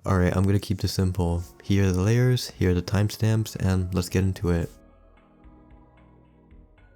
Alright, I'm gonna keep this simple. Here are the layers, here are the timestamps, and let's get into it.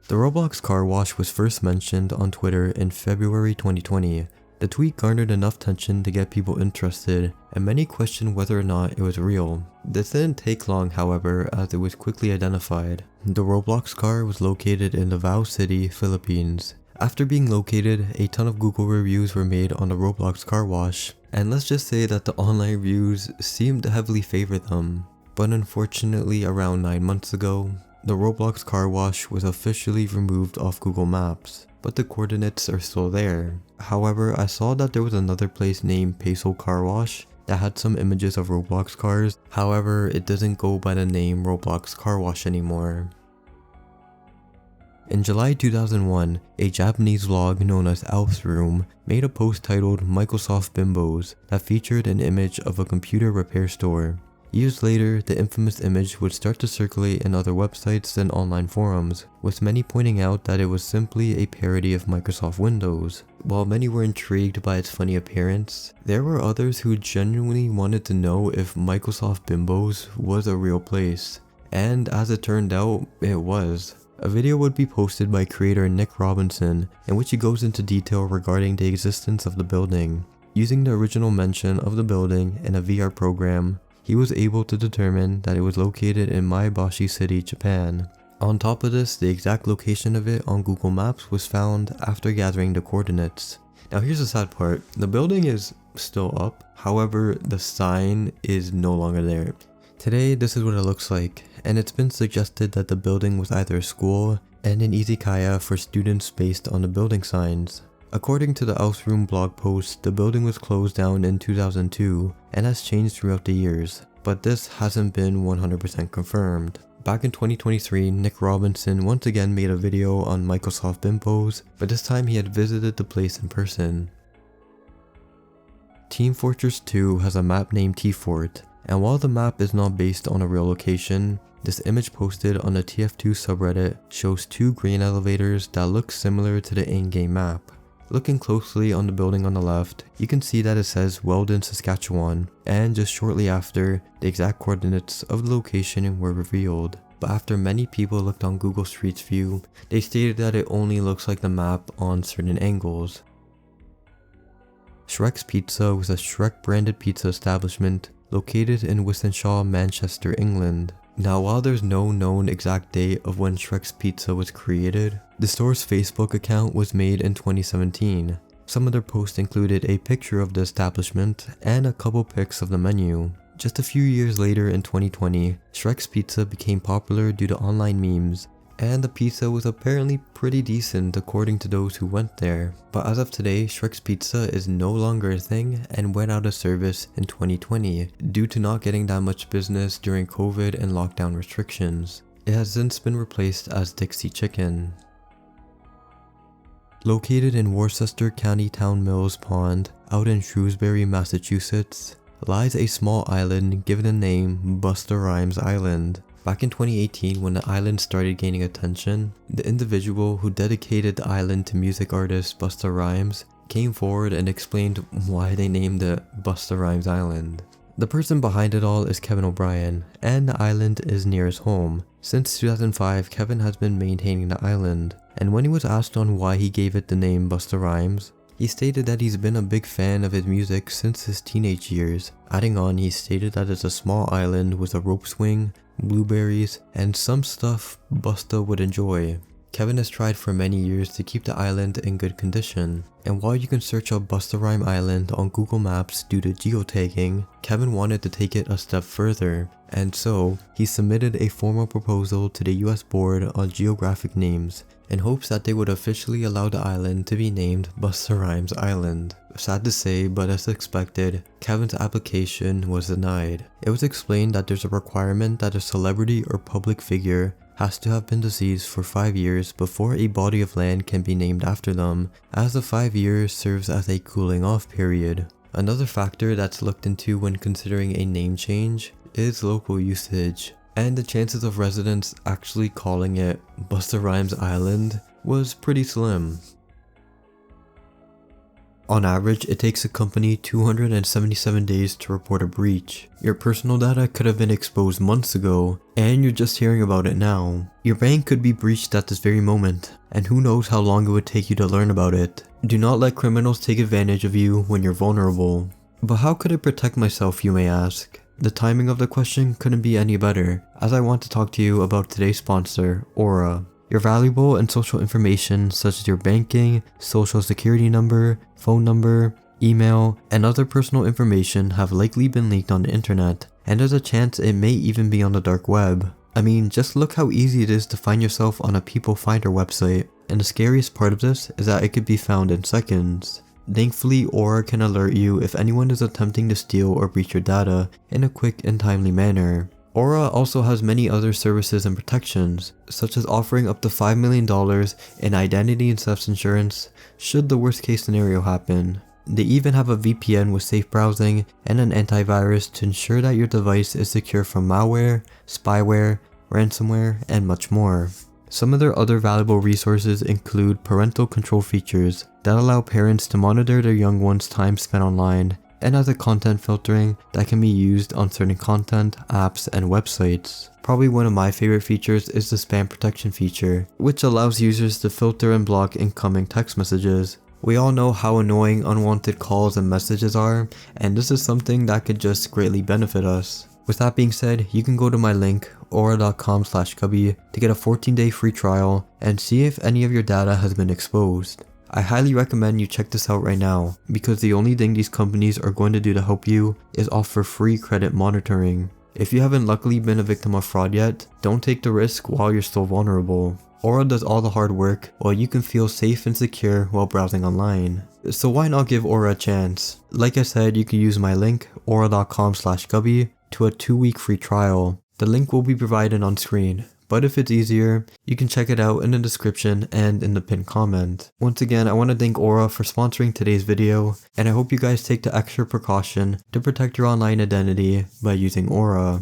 The Roblox car wash was first mentioned on Twitter in February 2020. The tweet garnered enough attention to get people interested, and many questioned whether or not it was real. This didn't take long, however, as it was quickly identified. The Roblox car was located in Davao City, Philippines. After being located, a ton of Google reviews were made on the Roblox car wash, and let's just say that the online reviews seemed to heavily favor them. But unfortunately, around 9 months ago, the Roblox car wash was officially removed off Google Maps, but the coordinates are still there. However, I saw that there was another place named Peso Car Wash that had some images of Roblox cars. However, it doesn't go by the name Roblox Car Wash anymore. In July 2001, a Japanese vlog known as Alf's Room made a post titled Microsoft Bimbos that featured an image of a computer repair store. Years later, the infamous image would start to circulate in other websites and online forums, with many pointing out that it was simply a parody of Microsoft Windows. While many were intrigued by its funny appearance, there were others who genuinely wanted to know if Microsoft Bimbos was a real place. And as it turned out, it was. A video would be posted by creator Nick Robinson, in which he goes into detail regarding the existence of the building. Using the original mention of the building in a VR program, he was able to determine that it was located in Maebashi City, Japan. On top of this, the exact location of it on Google Maps was found after gathering the coordinates. Now here's the sad part, the building is still up, however the sign is no longer there. Today this is what it looks like, and it's been suggested that the building was either a school and an izakaya for students based on the building signs. According to the Alf's Room blog post, the building was closed down in 2002 and has changed throughout the years, but this hasn't been 100% confirmed. Back in 2023, Nick Robinson once again made a video on Microsoft Bimbos, but this time he had visited the place in person. Team Fortress 2 has a map named T-Fort, and while the map is not based on a real location, this image posted on the TF2 subreddit shows two grain elevators that look similar to the in-game map. Looking closely on the building on the left, you can see that it says Weldon, Saskatchewan, and just shortly after, the exact coordinates of the location were revealed. But after many people looked on Google Street View, they stated that it only looks like the map on certain angles. Shrek's Pizza was a Shrek branded pizza establishment located in Wistonshaw, Manchester, England. Now while there's no known exact date of when Shrek's Pizza was created, the store's Facebook account was made in 2017. Some of their posts included a picture of the establishment and a couple pics of the menu. Just a few years later in 2020, Shrek's Pizza became popular due to online memes, and the pizza was apparently pretty decent according to those who went there. But as of today, Shrek's Pizza is no longer a thing and went out of service in 2020 due to not getting that much business during COVID and lockdown restrictions. It has since been replaced as Dixie Chicken. Located in Worcester County Town Mills Pond, out in Shrewsbury, Massachusetts, lies a small island given the name Busta Rhymes Island. Back in 2018, when the island started gaining attention, the individual who dedicated the island to music artist Busta Rhymes came forward and explained why they named it Busta Rhymes Island. The person behind it all is Kevin O'Brien, and the island is near his home. Since 2005, Kevin has been maintaining the island, and when he was asked on why he gave it the name Busta Rhymes, he stated that he's been a big fan of his music since his teenage years. Adding on, he stated that it's a small island with a rope swing, blueberries, and some stuff Busta would enjoy. Kevin has tried for many years to keep the island in good condition, and while you can search up Busta Rhyme Island on Google Maps due to geotagging, Kevin wanted to take it a step further, and so he submitted a formal proposal to the US Board on Geographic Names in hopes that they would officially allow the island to be named Busta Rhymes Island. Sad to say, but as expected, Kevin's application was denied. It was explained that there's a requirement that a celebrity or public figure has to have been deceased for 5 years before a body of land can be named after them, as the 5 years serves as a cooling off period. Another factor that's looked into when considering a name change is local usage, and the chances of residents actually calling it Busta Rhymes Island was pretty slim. On average, it takes a company 277 days to report a breach. Your personal data could have been exposed months ago, and you're just hearing about it now. Your bank could be breached at this very moment, and who knows how long it would take you to learn about it. Do not let criminals take advantage of you when you're vulnerable. But how could I protect myself, you may ask? The timing of the question couldn't be any better, as I want to talk to you about today's sponsor, Aura. Your valuable and social information such as your banking, social security number, phone number, email, and other personal information have likely been leaked on the internet, and there's a chance it may even be on the dark web. I mean, just look how easy it is to find yourself on a people finder website, and the scariest part of this is that it could be found in seconds. Thankfully, Aura can alert you if anyone is attempting to steal or breach your data in a quick and timely manner. Aura also has many other services and protections, such as offering up to $5 million in identity and theft insurance should the worst case scenario happen. They even have a VPN with safe browsing and an antivirus to ensure that your device is secure from malware, spyware, ransomware, and much more. Some of their other valuable resources include parental control features that allow parents to monitor their young ones' time spent online, and other content filtering that can be used on certain content, apps, and websites. Probably one of my favorite features is the spam protection feature, which allows users to filter and block incoming text messages. We all know how annoying unwanted calls and messages are, and this is something that could just greatly benefit us. With that being said, you can go to my link, aura.com/cubby, to get a 14-day free trial and see if any of your data has been exposed. I highly recommend you check this out right now, because the only thing these companies are going to do to help you is offer free credit monitoring. If you haven't luckily been a victim of fraud yet, don't take the risk while you're still vulnerable. Aura does all the hard work while you can feel safe and secure while browsing online. So why not give Aura a chance? Like I said, you can use my link, aura.com/cubby, to a 2-week free trial. The link will be provided on screen, but if it's easier, you can check it out in the description and in the pinned comment. Once again, I want to thank Aura for sponsoring today's video, and I hope you guys take the extra precaution to protect your online identity by using Aura.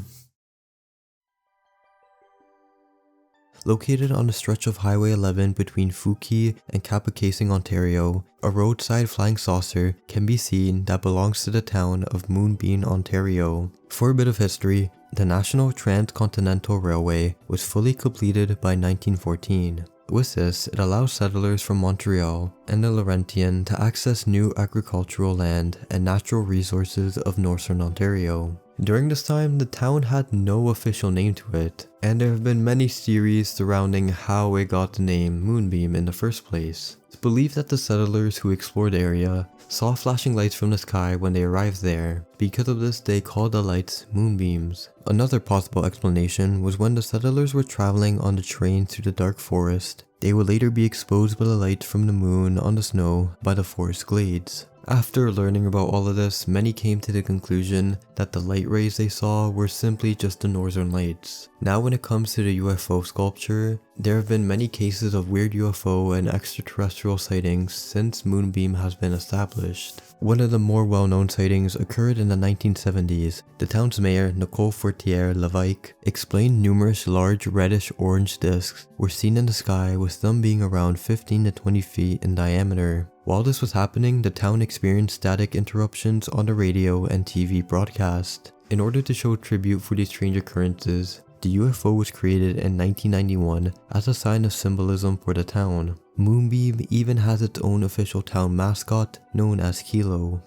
Located on a stretch of Highway 11 between Fouquet and Kapakasing, Ontario, a roadside flying saucer can be seen that belongs to the town of Moonbeam, Ontario. For a bit of history, the National Transcontinental Railway was fully completed by 1914. With this, it allows settlers from Montreal and the Laurentian to access new agricultural land and natural resources of northern Ontario. During this time, the town had no official name to it, and there have been many theories surrounding how it got the name Moonbeam in the first place. It's believed that the settlers who explored the area saw flashing lights from the sky when they arrived there. Because of this, they called the lights moonbeams. Another possible explanation was when the settlers were traveling on the train through the dark forest, they would later be exposed by the light from the moon on the snow by the forest glades. After learning about all of this, many came to the conclusion that the light rays they saw were simply just the northern lights. Now when it comes to the UFO sculpture, there have been many cases of weird UFO and extraterrestrial sightings since Moonbeam has been established. One of the more well-known sightings occurred in the 1970s. The town's mayor, Nicole Fortier-Levesque, explained numerous large reddish-orange discs were seen in the sky, with them being around 15 to 20 feet in diameter. While this was happening, the town experienced static interruptions on the radio and TV broadcast. In order to show tribute for these strange occurrences, the UFO was created in 1991 as a sign of symbolism for the town. Moonbeam even has its own official town mascot known as Kilo.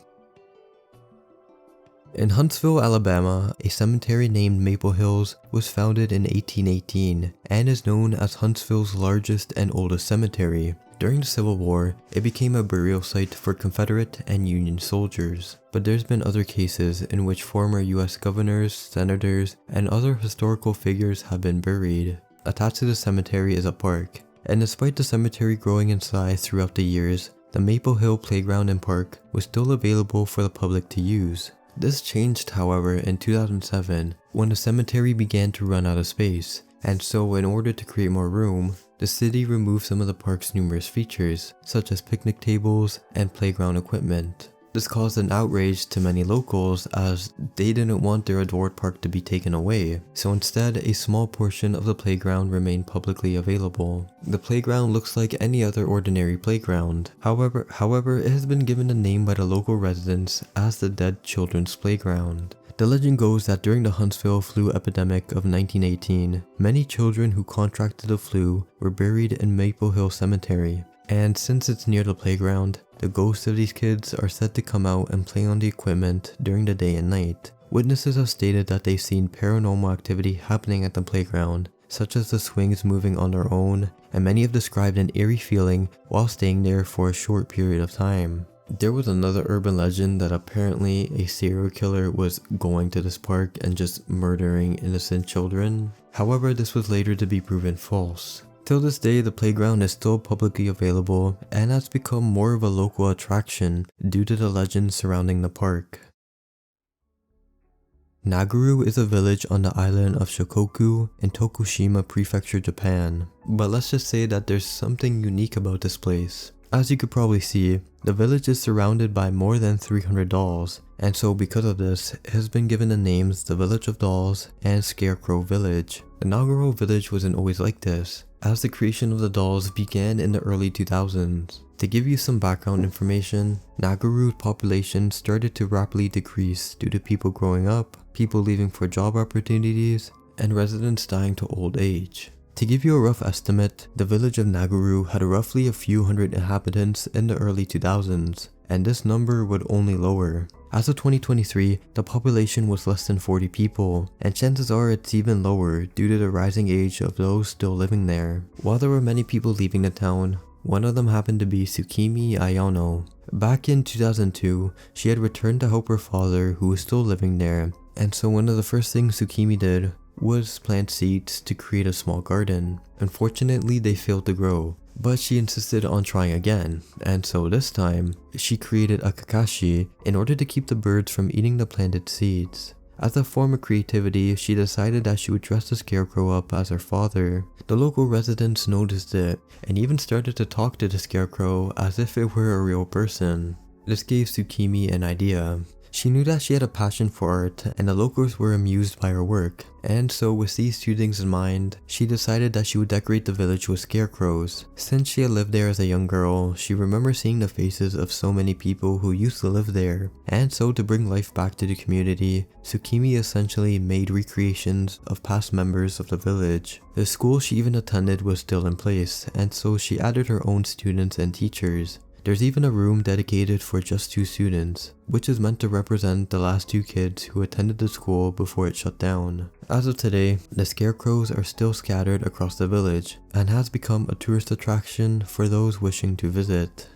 In Huntsville, Alabama, a cemetery named Maple Hills was founded in 1818 and is known as Huntsville's largest and oldest cemetery. During the Civil War, it became a burial site for Confederate and Union soldiers. But there's been other cases in which former US governors, senators, and other historical figures have been buried. Attached to the cemetery is a park, and despite the cemetery growing in size throughout the years, the Maple Hill Playground and Park was still available for the public to use. This changed, however, in 2007 when the cemetery began to run out of space, and so in order to create more room, the city removed some of the park's numerous features, such as picnic tables and playground equipment. This caused an outrage to many locals as they didn't want their adored park to be taken away, so instead a small portion of the playground remained publicly available. The playground looks like any other ordinary playground. However, it has been given a name by the local residents as the Dead Children's Playground. The legend goes that during the Huntsville flu epidemic of 1918, many children who contracted the flu were buried in Maple Hill Cemetery. And since it's near the playground, the ghosts of these kids are said to come out and play on the equipment during the day and night. Witnesses have stated that they've seen paranormal activity happening at the playground, such as the swings moving on their own, and many have described an eerie feeling while staying there for a short period of time. There was another urban legend that apparently a serial killer was going to this park and just murdering innocent children. However, this was later to be proven false. Till this day, the playground is still publicly available and has become more of a local attraction due to the legends surrounding the park. Naguru is a village on the island of Shikoku in Tokushima Prefecture, Japan. But let's just say that there's something unique about this place. As you could probably see, the village is surrounded by more than 300 dolls, and so because of this, it has been given the names the Village of Dolls and Scarecrow Village. The Naguru village wasn't always like this, as the creation of the dolls began in the early 2000s. To give you some background information, Naguru's population started to rapidly decrease due to people growing up, people leaving for job opportunities, and residents dying to old age. To give you a rough estimate, the village of Naguru had roughly a few hundred inhabitants in the early 2000s, and this number would only lower. As of 2023, the population was less than 40 people, and chances are it's even lower due to the rising age of those still living there. While there were many people leaving the town, one of them happened to be Tsukimi Ayano. Back in 2002, she had returned to help her father who was still living there, and so one of the first things Tsukimi did was plant seeds to create a small garden. Unfortunately, they failed to grow, but she insisted on trying again, and so this time, she created a kakashi in order to keep the birds from eating the planted seeds. As a form of creativity, she decided that she would dress the scarecrow up as her father. The local residents noticed it, and even started to talk to the scarecrow as if it were a real person. This gave Tsukimi an idea. She knew that she had a passion for art, and the locals were amused by her work, and so with these two things in mind, she decided that she would decorate the village with scarecrows. Since she had lived there as a young girl, she remembered seeing the faces of so many people who used to live there, and so to bring life back to the community, Tsukimi essentially made recreations of past members of the village. The school she even attended was still in place, and so she added her own students and teachers. There's even a room dedicated for just 2 students, which is meant to represent the last 2 kids who attended the school before it shut down. As of today, the scarecrows are still scattered across the village and has become a tourist attraction for those wishing to visit.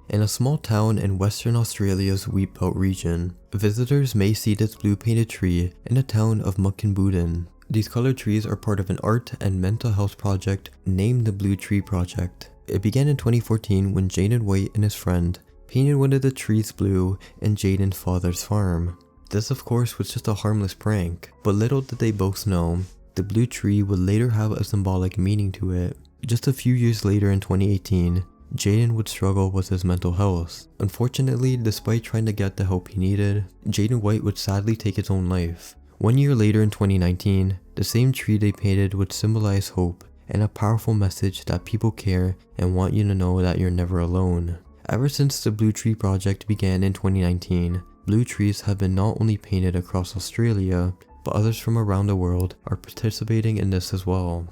In a small town in Western Australia's Wheat Belt region, visitors may see this blue painted tree in the town of Mukinbudin. These colored trees are part of an art and mental health project named the Blue Tree Project. It began in 2014 when Jaden White and his friend painted one of the trees blue in Jaden's father's farm. This of course was just a harmless prank, but little did they both know, the blue tree would later have a symbolic meaning to it. Just a few years later in 2018, Jaden would struggle with his mental health. Unfortunately, despite trying to get the help he needed, Jaden White would sadly take his own life. 1 year later in 2019, the same tree they painted would symbolize hope and a powerful message that people care and want you to know that you're never alone. Ever since the Blue Tree Project began in 2019, blue trees have been not only painted across Australia, but others from around the world are participating in this as well.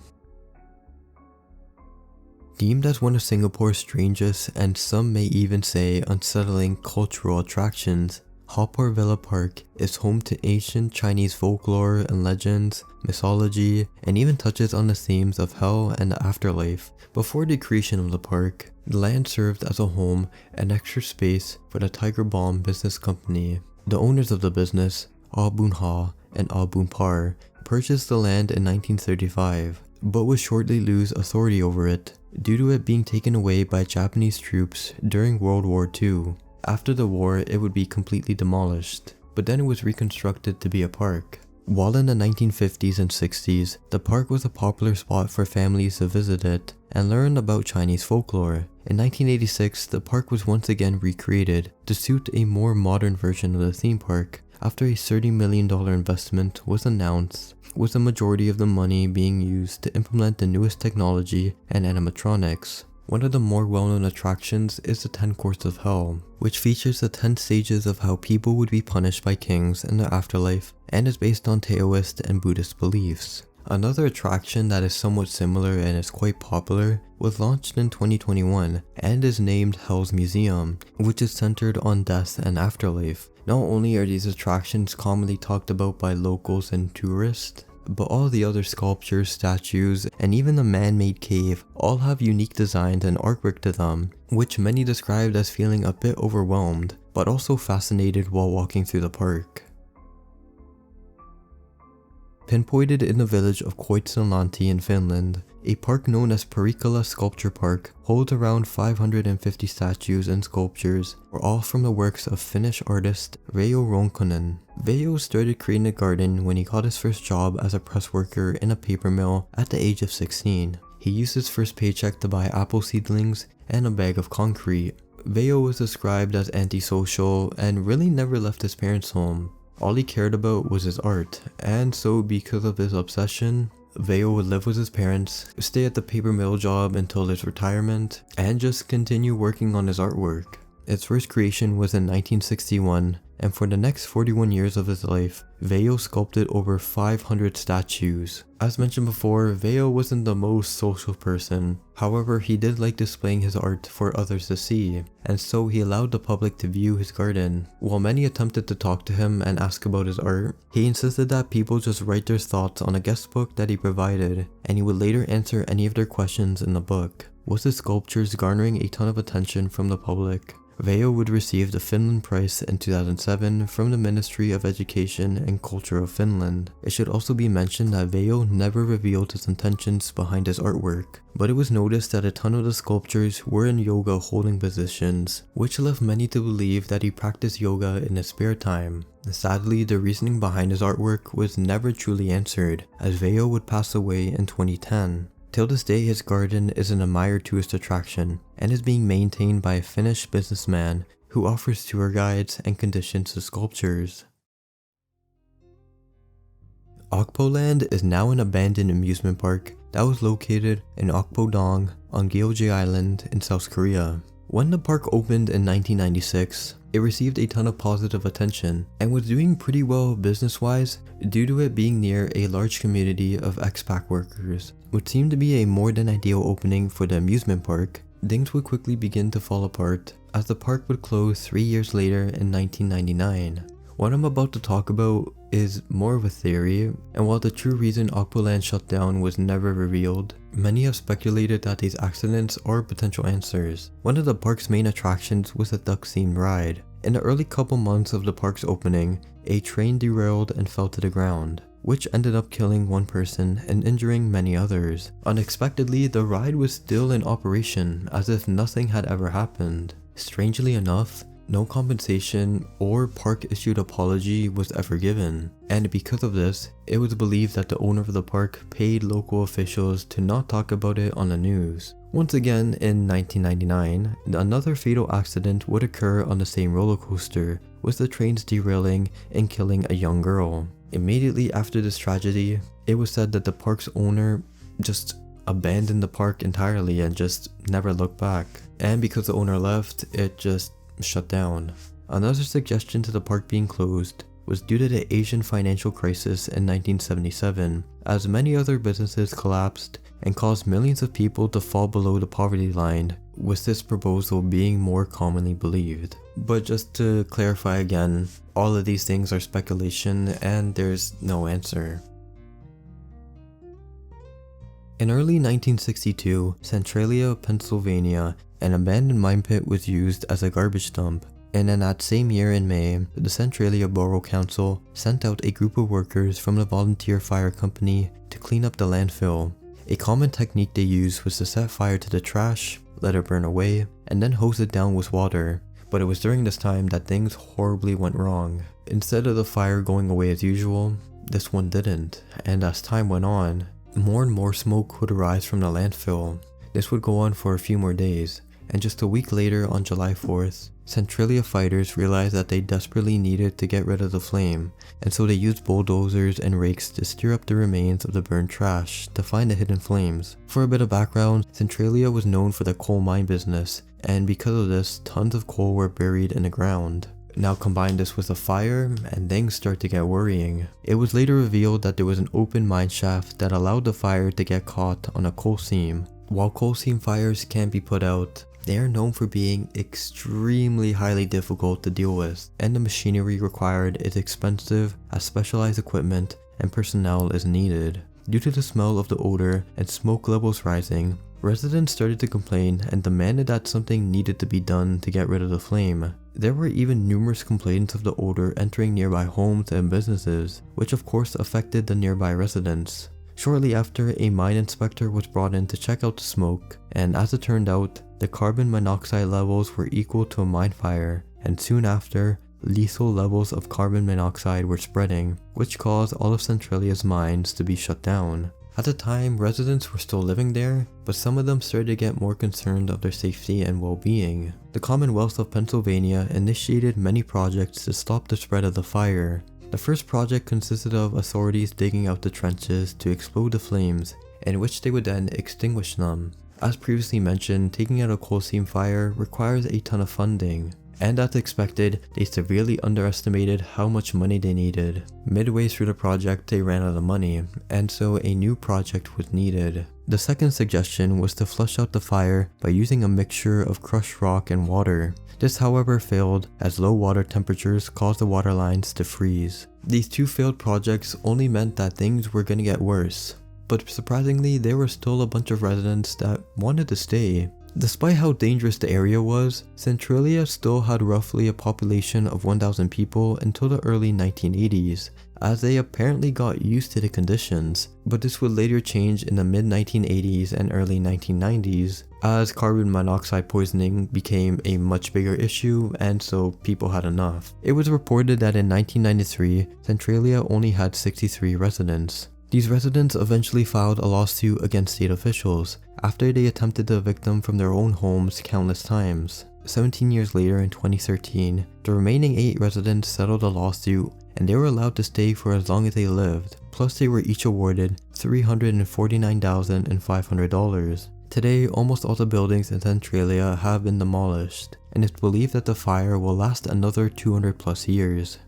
Deemed as one of Singapore's strangest and some may even say unsettling cultural attractions, Haw Par Villa Park is home to ancient Chinese folklore and legends, mythology, and even touches on the themes of hell and the afterlife. Before the creation of the park, the land served as a home and extra space for the Tiger Balm Business Company. The owners of the business, Ah Boon Ha and Ah Boon Par, purchased the land in 1935, but would shortly lose authority over it, due to it being taken away by Japanese troops during World War II. After the war, it would be completely demolished, but then it was reconstructed to be a park. While in the 1950s and 60s, the park was a popular spot for families to visit it and learn about Chinese folklore. In 1986, the park was once again recreated to suit a more modern version of the theme park after a $30 million investment was announced, with the majority of the money being used to implement the newest technology and animatronics. One of the more well-known attractions is the 10 Courts of Hell, which features the 10 stages of how people would be punished by kings in the afterlife and is based on Taoist and Buddhist beliefs. Another attraction that is somewhat similar and is quite popular was launched in 2021 and is named Hell's Museum, which is centered on death and afterlife. Not only are these attractions commonly talked about by locals and tourists, but all the other sculptures, statues, and even the man-made cave all have unique designs and artwork to them, which many described as feeling a bit overwhelmed, but also fascinated while walking through the park. Pinpointed in the village of Koitsalanti in Finland, a park known as Perikkala Sculpture Park holds around 550 statues and sculptures, all from the works of Finnish artist Reijo Ronkainen. Veijo started creating a garden when he got his first job as a press worker in a paper mill at the age of 16. He used his first paycheck to buy apple seedlings and a bag of concrete. Veijo was described as antisocial and really never left his parents' home. All he cared about was his art, and so because of his obsession, Veijo would live with his parents, stay at the paper mill job until his retirement, and just continue working on his artwork. Its first creation was in 1961, and for the next 41 years of his life, Veijo sculpted over 500 statues. As mentioned before, Veijo wasn't the most social person. However, he did like displaying his art for others to see, and so he allowed the public to view his garden. While many attempted to talk to him and ask about his art, he insisted that people just write their thoughts on a guest book that he provided, and he would later answer any of their questions in the book. With his sculptures garnering a ton of attention from the public, Veijo would receive the Finland Prize in 2007 from the Ministry of Education and Culture of Finland. It should also be mentioned that Veijo never revealed his intentions behind his artwork, but it was noticed that a ton of the sculptures were in yoga holding positions, which left many to believe that he practiced yoga in his spare time. Sadly, the reasoning behind his artwork was never truly answered, as Veijo would pass away in 2010. Till this day, his garden is an admired tourist attraction and is being maintained by a Finnish businessman who offers tour guides and conditions the sculptures. Okpoland is now an abandoned amusement park that was located in Okpodong on Gyeonggi Island in South Korea. When the park opened in 1996, it received a ton of positive attention and was doing pretty well business-wise due to it being near a large community of expat workers. What seemed to be a more than ideal opening for the amusement park, things would quickly begin to fall apart as the park would close 3 years later in 1999. What I'm about to talk about is more of a theory, and while the true reason Okpoland shut down was never revealed, many have speculated that these accidents are potential answers. One of the park's main attractions was a duck-themed ride. In the early couple months of the park's opening, a train derailed and fell to the ground, which ended up killing one person and injuring many others. Unexpectedly, the ride was still in operation, as if nothing had ever happened. Strangely enough, no compensation or park-issued apology was ever given, and because of this, it was believed that the owner of the park paid local officials to not talk about it on the news. Once again, in 1999, another fatal accident would occur on the same roller coaster, with the trains derailing and killing a young girl. Immediately after this tragedy, it was said that the park's owner just abandoned the park entirely and just never looked back. And because the owner left, it just shut down. Another suggestion to the park being closed was due to the Asian financial crisis in 1977, as many other businesses collapsed and caused millions of people to fall below the poverty line, with this proposal being more commonly believed. But just to clarify again, all of these things are speculation and there's no answer. In early 1962, Centralia, Pennsylvania, an abandoned mine pit was used as a garbage dump, and in that same year in May, the Centralia Borough Council sent out a group of workers from the volunteer fire company to clean up the landfill. A common technique they used was to set fire to the trash, let it burn away, and then hose it down with water. But it was during this time that things horribly went wrong. Instead of the fire going away as usual, this one didn't, and as time went on, more and more smoke would arise from the landfill. This would go on for a few more days, and just a week later on July 4th, Centralia fighters realized that they desperately needed to get rid of the flame, and so they used bulldozers and rakes to stir up the remains of the burned trash to find the hidden flames. For a bit of background, Centralia was known for the coal mine business, and because of this, tons of coal were buried in the ground. Now combine this with a fire, and things start to get worrying. It was later revealed that there was an open mine shaft that allowed the fire to get caught on a coal seam. While coal seam fires can be put out, they are known for being extremely highly difficult to deal with, and the machinery required is expensive as specialized equipment and personnel is needed. Due to the smell of the odor and smoke levels rising, residents started to complain and demanded that something needed to be done to get rid of the flame. There were even numerous complaints of the odor entering nearby homes and businesses, which of course affected the nearby residents. Shortly after, a mine inspector was brought in to check out the smoke, and as it turned out, the carbon monoxide levels were equal to a mine fire, and soon after, lethal levels of carbon monoxide were spreading, which caused all of Centralia's mines to be shut down. At the time, residents were still living there, but some of them started to get more concerned of their safety and well-being. The Commonwealth of Pennsylvania initiated many projects to stop the spread of the fire. The first project consisted of authorities digging out the trenches to explode the flames, in which they would then extinguish them. As previously mentioned, taking out a coal seam fire requires a ton of funding, and as expected, they severely underestimated how much money they needed. Midway through the project, they ran out of money, and so a new project was needed. The second suggestion was to flush out the fire by using a mixture of crushed rock and water. This however failed, as low water temperatures caused the water lines to freeze. These two failed projects only meant that things were gonna get worse. But surprisingly, there were still a bunch of residents that wanted to stay. Despite how dangerous the area was, Centralia still had roughly a population of 1,000 people until the early 1980s, as they apparently got used to the conditions, but this would later change in the mid-1980s and early 1990s, as carbon monoxide poisoning became a much bigger issue, and so people had enough. It was reported that in 1993, Centralia only had 63 residents. These residents eventually filed a lawsuit against state officials after they attempted to evict them from their own homes countless times. 17 years later in 2013, the remaining 8 residents settled a lawsuit and they were allowed to stay for as long as they lived, plus they were each awarded $349,500. Today, almost all the buildings in Centralia have been demolished, and it's believed that the fire will last another 200 plus years.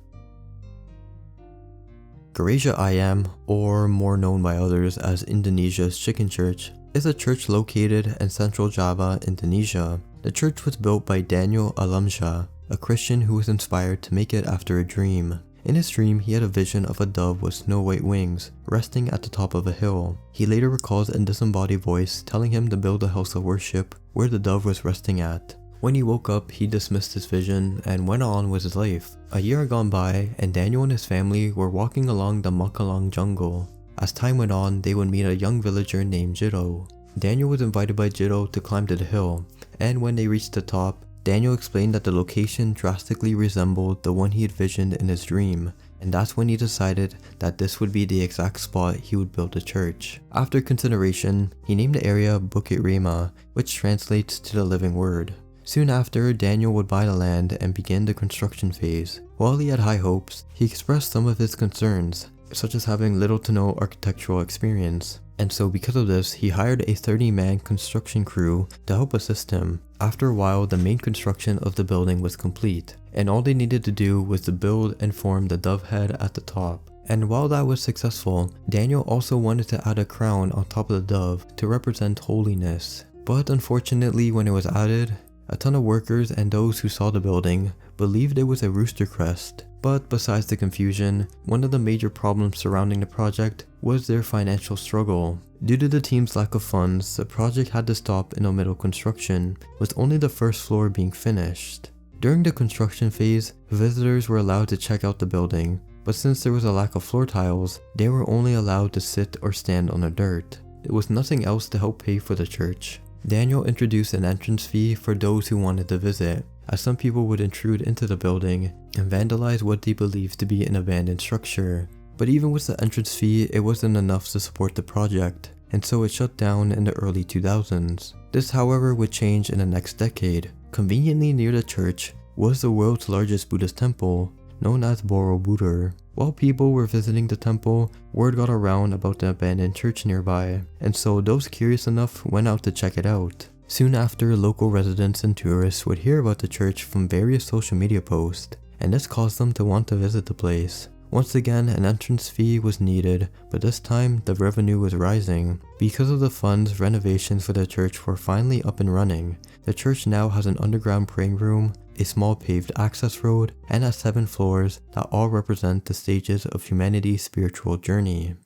Gereja Ayam, or more known by others as Indonesia's Chicken Church, is a church located in central Java, Indonesia. The church was built by Daniel Alamsyah, a Christian who was inspired to make it after a dream. In his dream, he had a vision of a dove with snow white wings, resting at the top of a hill. He later recalls a disembodied voice telling him to build a house of worship where the dove was resting at. When he woke up, he dismissed his vision and went on with his life. A year had gone by, and Daniel and his family were walking along the Makalang jungle. As time went on, they would meet a young villager named Jiro. Daniel was invited by Jiro to climb to the hill, and when they reached the top, Daniel explained that the location drastically resembled the one he had visioned in his dream, and that's when he decided that this would be the exact spot he would build a church. After consideration, he named the area Bukit Rema, which translates to the living word. Soon after, Daniel would buy the land and begin the construction phase. While he had high hopes, he expressed some of his concerns, such as having little to no architectural experience. And so because of this, he hired a 30-man construction crew to help assist him. After a while, the main construction of the building was complete, and all they needed to do was to build and form the dove head at the top. And while that was successful, Daniel also wanted to add a crown on top of the dove to represent holiness. But unfortunately, when it was added, a ton of workers and those who saw the building believed it was a rooster crest. But besides the confusion, one of the major problems surrounding the project was their financial struggle. Due to the team's lack of funds, the project had to stop in the middle construction, with only the first floor being finished. During the construction phase, visitors were allowed to check out the building, but since there was a lack of floor tiles, they were only allowed to sit or stand on the dirt. There was nothing else to help pay for the church. Daniel introduced an entrance fee for those who wanted to visit. as some people would intrude into the building and vandalize what they believed to be an abandoned structure. But even with the entrance fee, it wasn't enough to support the project, and so it shut down in the early 2000s. This, however, would change in the next decade. Conveniently near the church was the world's largest Buddhist temple, known as Borobudur. While people were visiting the temple, word got around about the abandoned church nearby, and so those curious enough went out to check it out. Soon after, local residents and tourists would hear about the church from various social media posts, and this caused them to want to visit the place. Once again, an entrance fee was needed, but this time the revenue was rising. Because of the funds, renovations for the church were finally up and running. The church now has an underground praying room, a small paved access road, and has 7 floors that all represent the stages of humanity's spiritual journey.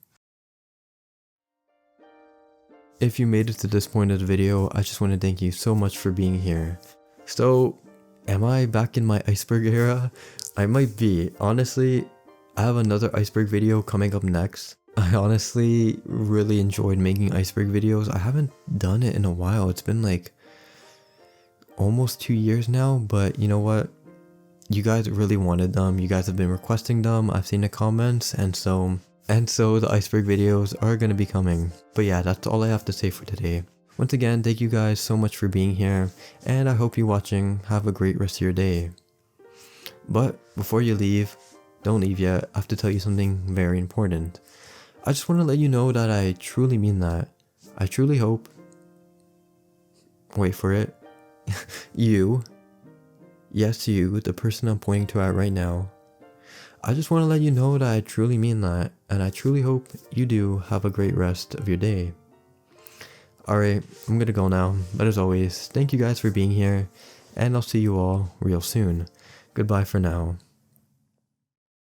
If you made it to this point of the video, I just want to thank you so much for being here. So, am I back in my Iceberg era? I might be. Honestly, I have another Iceberg video coming up next. I honestly really enjoyed making Iceberg videos. I haven't done it in a while. It's been like almost 2 years now, but you know what? You guys really wanted them. You guys have been requesting them. I've seen the comments, and so the Iceberg videos are going to be coming. But yeah, that's all I have to say for today. Once again, thank you guys so much for being here, and I hope you watching have a great rest of your day. But before you leave, don't leave yet, I have to tell you something very important. I just want to let you know that I truly mean that. I truly hope, wait for it, you, yes you, the person I'm pointing to at right now, I just want to let you know that I truly mean that, and I truly hope you do have a great rest of your day. Alright, I'm gonna go now, but as always, thank you guys for being here, and I'll see you all real soon. Goodbye for now.